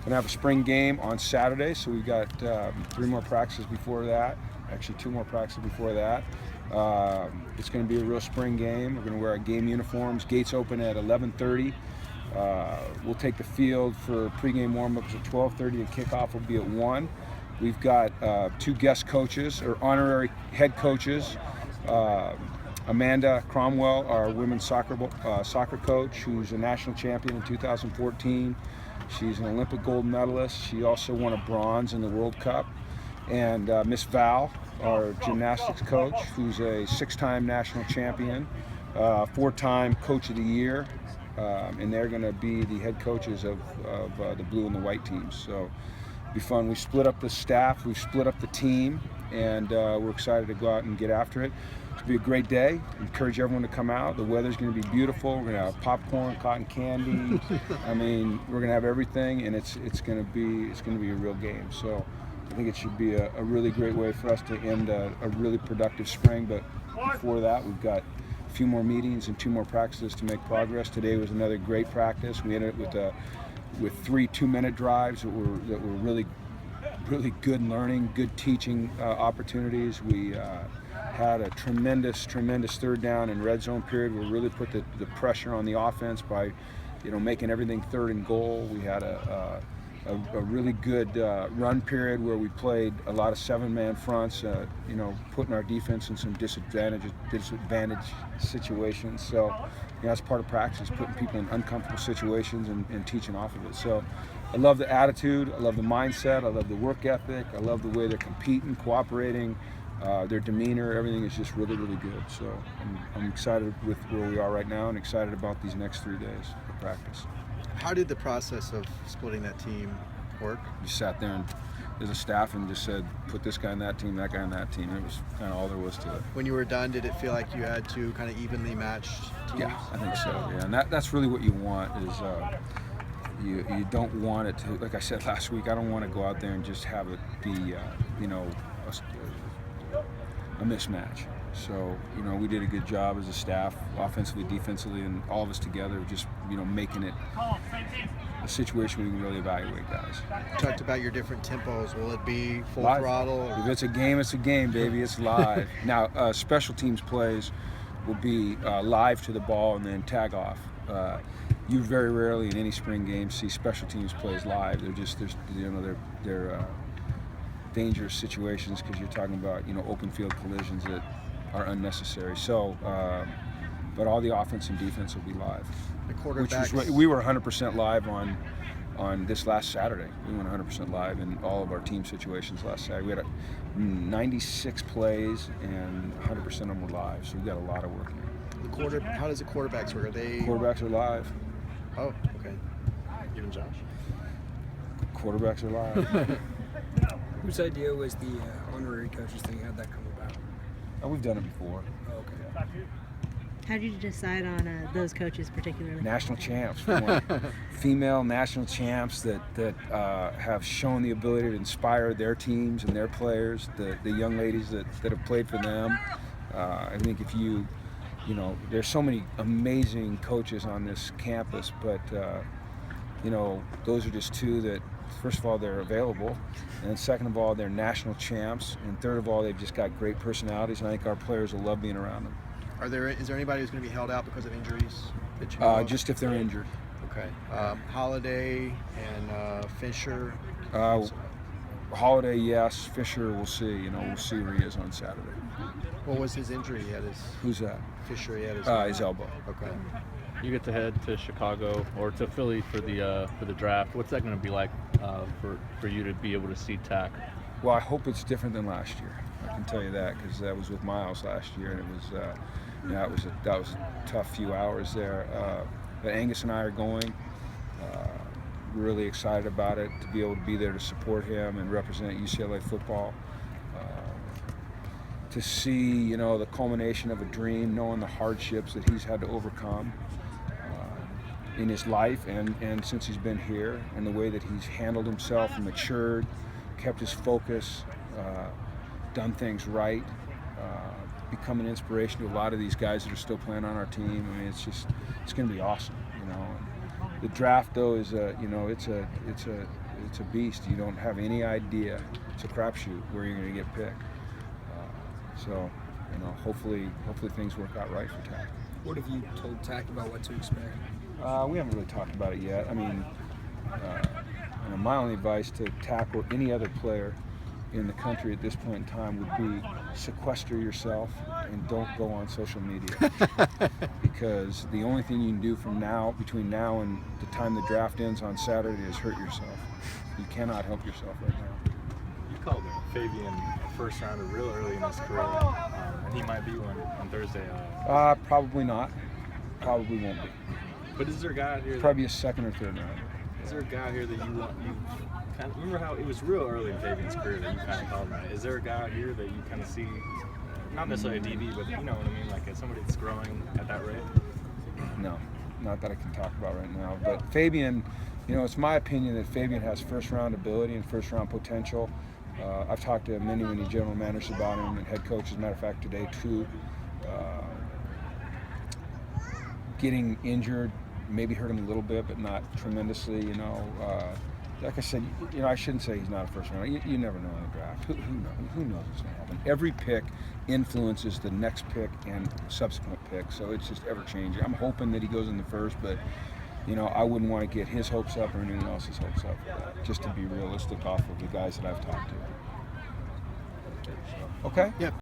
Gonna have a spring game on Saturday, so we've got 3 more practices before that. Actually, 2 more practices before that. It's going to be a real spring game. We're going to wear our game uniforms. Gates open at 11:30. We'll take the field for pregame warm-ups at 12:30, and kickoff will be at 1. We've got 2 guest coaches, or honorary head coaches. Amanda Cromwell, our women's soccer coach, who's a national champion in 2014. She's an Olympic gold medalist. She also won a bronze in the World Cup. And Miss Val, our gymnastics coach, who's a 6-time national champion, 4-time coach of the year, and they're going to be the head coaches of the blue and the white teams. So it'll be fun. We split up the staff, we've split up the team, and we're excited to go out and get after it. It's going to be a great day. Encourage everyone to come out. The weather's going to be beautiful. We're going to have popcorn, cotton candy. I mean, we're going to have everything, and it's going to be a real game. So I think it should be a really great way for us to end a really productive spring. But before that, we've got a few more meetings and 2 more practices to make progress. Today was another great practice. We ended it with 3 2-minute drives that were really good learning, good teaching opportunities. We had a tremendous third down and red zone period. We really put the pressure on the offense by, making everything 3rd and goal. We had a really good run period where we played a lot of 7-man fronts, putting our defense in some disadvantage situations. So, that's part of practice, putting people in uncomfortable situations and teaching off of it. So I love the attitude, I love the mindset, I love the work ethic, I love the way they're competing, cooperating, their demeanor, everything is just really good. So I'm excited with where we are right now and excited about these next 3 days of practice. How did the process of splitting that team work? We sat there and as a staff and just said, put this guy on that team, that guy on that team. It was kind of all there was to it. When you were done, did it feel like you had 2 kind of evenly matched teams? Yeah, I think so. Yeah, and that's really what you want is you don't want it to, like I said last week, I don't want to go out there and just have it be, a mismatch. So, we did a good job as a staff, offensively, defensively, and all of us together, just, making it a situation we can really evaluate guys. You talked about your different tempos. Will it be full live throttle? Or? If it's a game, baby. It's live. Now, special teams plays will be live to the ball and then tag off. You very rarely in any spring game see special teams plays live. They're dangerous situations because you're talking about open field collisions that are unnecessary. So, but all the offense and defense will be live. The quarterbacks. We were 100% live on this last Saturday. We went 100% live in all of our team situations last Saturday. We had 96 plays and 100% of them were live. So we got a lot of work here. How does the quarterbacks work? Quarterbacks are live. Oh, okay. Even Josh? Quarterbacks are live. Whose idea was the honorary coaches thing? How'd that come about? Oh, we've done it before. Oh, okay. How did you decide on those coaches particularly? National champs. We want female national champs that have shown the ability to inspire their teams and their players, the young ladies that have played for them. I think if there's so many amazing coaches on this campus, but those are just 2 that, first of all, they're available, and second of all, they're national champs, and third of all, they've just got great personalities, and I think our players will love being around them. Is there anybody who's going to be held out because of injuries? That you know just if they're injured. Okay. Holiday and Fisher. Holiday, yes. Fisher, we'll see. We'll see where he is on Saturday. What was his injury? Who's that? Fisher. He had his elbow. Okay. You get to head to Chicago or to Philly for the draft. What's that going to be like for you to be able to see Tack? Well, I hope it's different than last year. I can tell you that because that was with Miles last year, and it was that was a tough few hours there. But Angus and I are going. Really excited about it to be able to be there to support him and represent UCLA football. To see the culmination of a dream, knowing the hardships that he's had to overcome in his life and since he's been here, and the way that he's handled himself and matured, kept his focus, done things right, become an inspiration to a lot of these guys that are still playing on our team. I mean, it's going to be awesome. The draft, though, is it's it's a beast. You don't have any idea. It's a crapshoot where you're going to get picked. So, hopefully things work out right for Tack. What have you told Tack about what to expect? We haven't really talked about it yet. I mean, my only advice to Tack or any other player in the country at this point in time would be sequester yourself and don't go on social media. Because the only thing you can do between now and the time the draft ends on Saturday is hurt yourself. You cannot help yourself right now. You called Fabian a first rounder real early in his career, and he might be one on Thursday. Probably not. Probably won't be. But is there a guy out here? Probably a second or third rounder. Is there a guy out here that you kind of remember how it was real early in Fabian's career that you kind of called him out? Is there a guy out here that you kind of see, not necessarily a DB, but you know what I mean, like somebody that's growing at that rate? No, not that I can talk about right now. But Fabian, it's my opinion that Fabian has first-round ability and first-round potential. I've talked to many general managers about him and head coaches. As a matter of fact, today too. Getting injured maybe hurt him a little bit, but not tremendously. Like I said, I shouldn't say he's not a first rounder. You never know in the draft. Who knows? Who knows what's going to happen? Every pick influences the next pick and subsequent pick, so it's just ever changing. I'm hoping that he goes in the first, but I wouldn't want to get his hopes up or anyone else's hopes up for that. Just to be realistic off of the guys that I've talked to. Okay. Yeah.